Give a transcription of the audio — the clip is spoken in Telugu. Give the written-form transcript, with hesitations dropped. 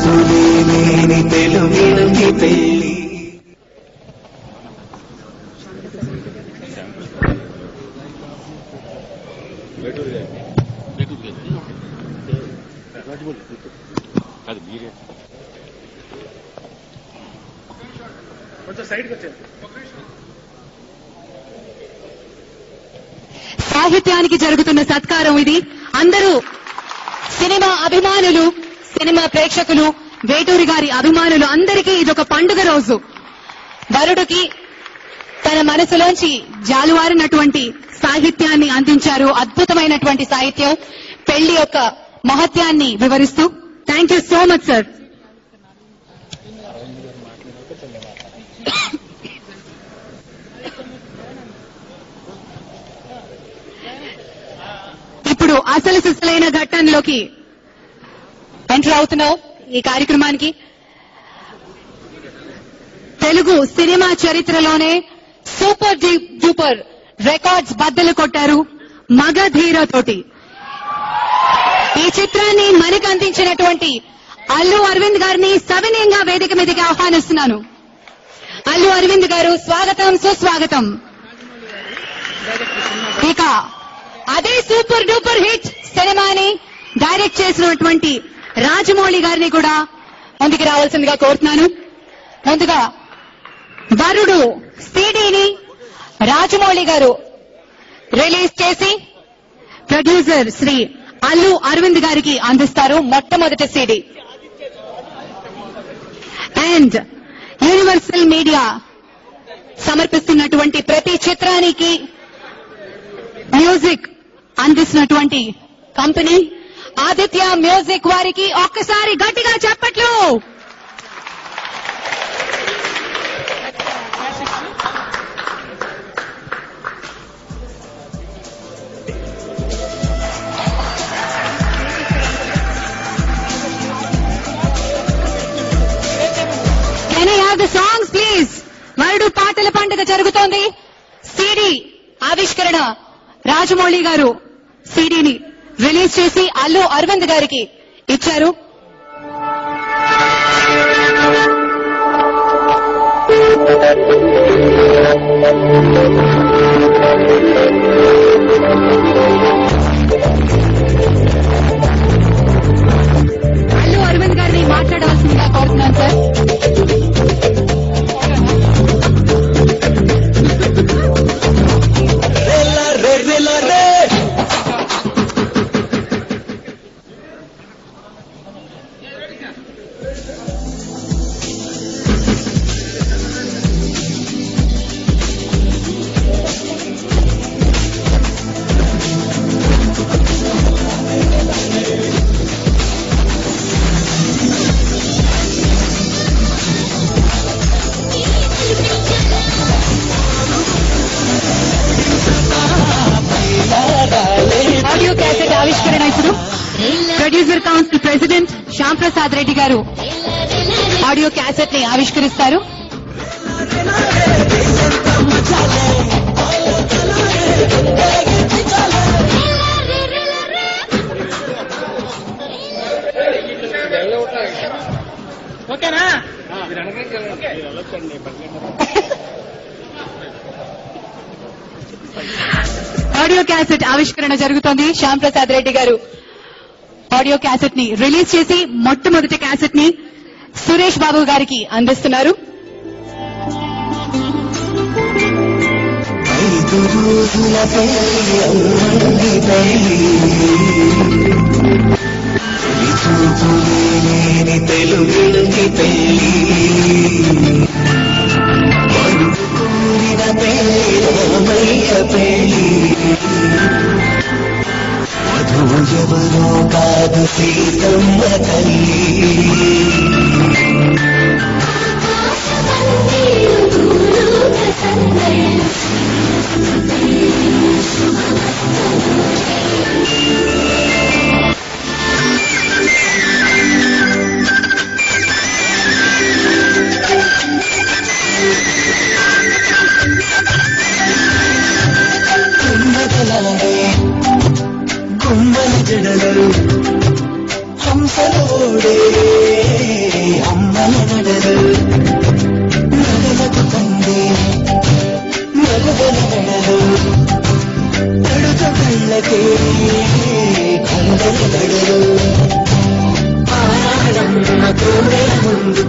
చూపులేని తెలుగింటి పెళ్ళి. సాహిత్యానికి జరుగుతున్న సత్కారం ఇది. అందరూ సినిమా అభిమానులు, సినిమా ప్రేక్షకులు, వేటూరి గారి అభిమానులు అందరికీ ఇదొక పండుగ రోజు. వరుడికి తన మనసులోంచి జాలువారినటువంటి సాహిత్యాన్ని అందించారు. అద్భుతమైనటువంటి సాహిత్యం, పెళ్లి యొక్క మహత్యాన్ని వివరిస్తూ. Thank you so much sir. ఇప్పుడు అసలు సిసలైన ఘట్టంలోకి ఎంటర్ అవుతున్నాం. ఈ కార్యక్రమానికి తెలుగు సినిమా చరిత్రలోనే సూపర్ డూపర్ రికార్డ్స్ బద్దలు కొట్టారు మగధీరతోటి. ఈ చిత్రాన్ని మనకు అందించినటువంటి అల్లు అరవింద్ గారిని సవినయంగా వేదిక మీదకి ఆహ్వానిస్తున్నాను. అల్లు అరవింద్ గారు, స్వాగతం, సుస్వాగతం. ఇక అదే సూపర్ డూపర్ హిట్ సినిమాని డైరెక్ట్ చేసినటువంటి రాజమౌళి గారిని కూడా ముందుకు రావాల్సిందిగా కోరుతున్నాను. ముందుగా వరుడు సీడీని రాజమౌళి గారు రిలీజ్ చేసి ప్రొడ్యూసర్ శ్రీ అల్లు అరవింద్ గారికి అందిస్తారు మొట్టమొదటి సీడీ. అండ్ యూనివర్సల్ మీడియా సమర్పిస్తున్నటువంటి ప్రతి చిత్రానికి మ్యూజిక్ అందిస్తున్నటువంటి కంపెనీ ఆదిత్య మ్యూజిక్ వారికి ఒక్కసారి గట్టిగా చప్పట్లు. Can I have the songs please? వరుడు పాటల పండుగ జరుగుతోంది. సీడీ ఆవిష్కరణ రాజమౌళి గారు సీడీని రిలీజ్ చేసి అల్లు అరవింద్ గారికి ఇచ్చారు. అల్లు అరవింద్ గారిని మాట్లాడవలసిందిగా కోరుతున్నాను సార్. ఆడియో క్యాసెట్ ఆవిష్కరణ ఇప్పుడు producer council president Shyam Prasad Reddy గారు ఆడియో క్యాసెట్ ని ఆవిష్కరిస్తారు. ఓకేనా? ఆడియో క్యాసెట్ ఆవిష్కరణ జరుగుతోంది. శ్యామ్ ప్రసాద్ రెడ్డి గారు ఆడియో క్యాసెట్ ని రిలీజ్ చేసి మొట్టమొదటి క్యాసెట్ ని సురేష్ బాబు గారికి అందిస్తున్నారు. 5 రోజుల చూపులేని తెలుగింటి పెళ్ళి, కోరిన పేరమయ్య పెళ్ళి, వధువు ఎవరో కాదు సీతమ్మ తల్లి. గుమ్మల జడలు హంసలోడే అమ్మల నడలు నగలకు కందే మగదల నడలు తడుక కళ్ళకే కందల నడలు ఆరాడమ్మ కోడెల ముందు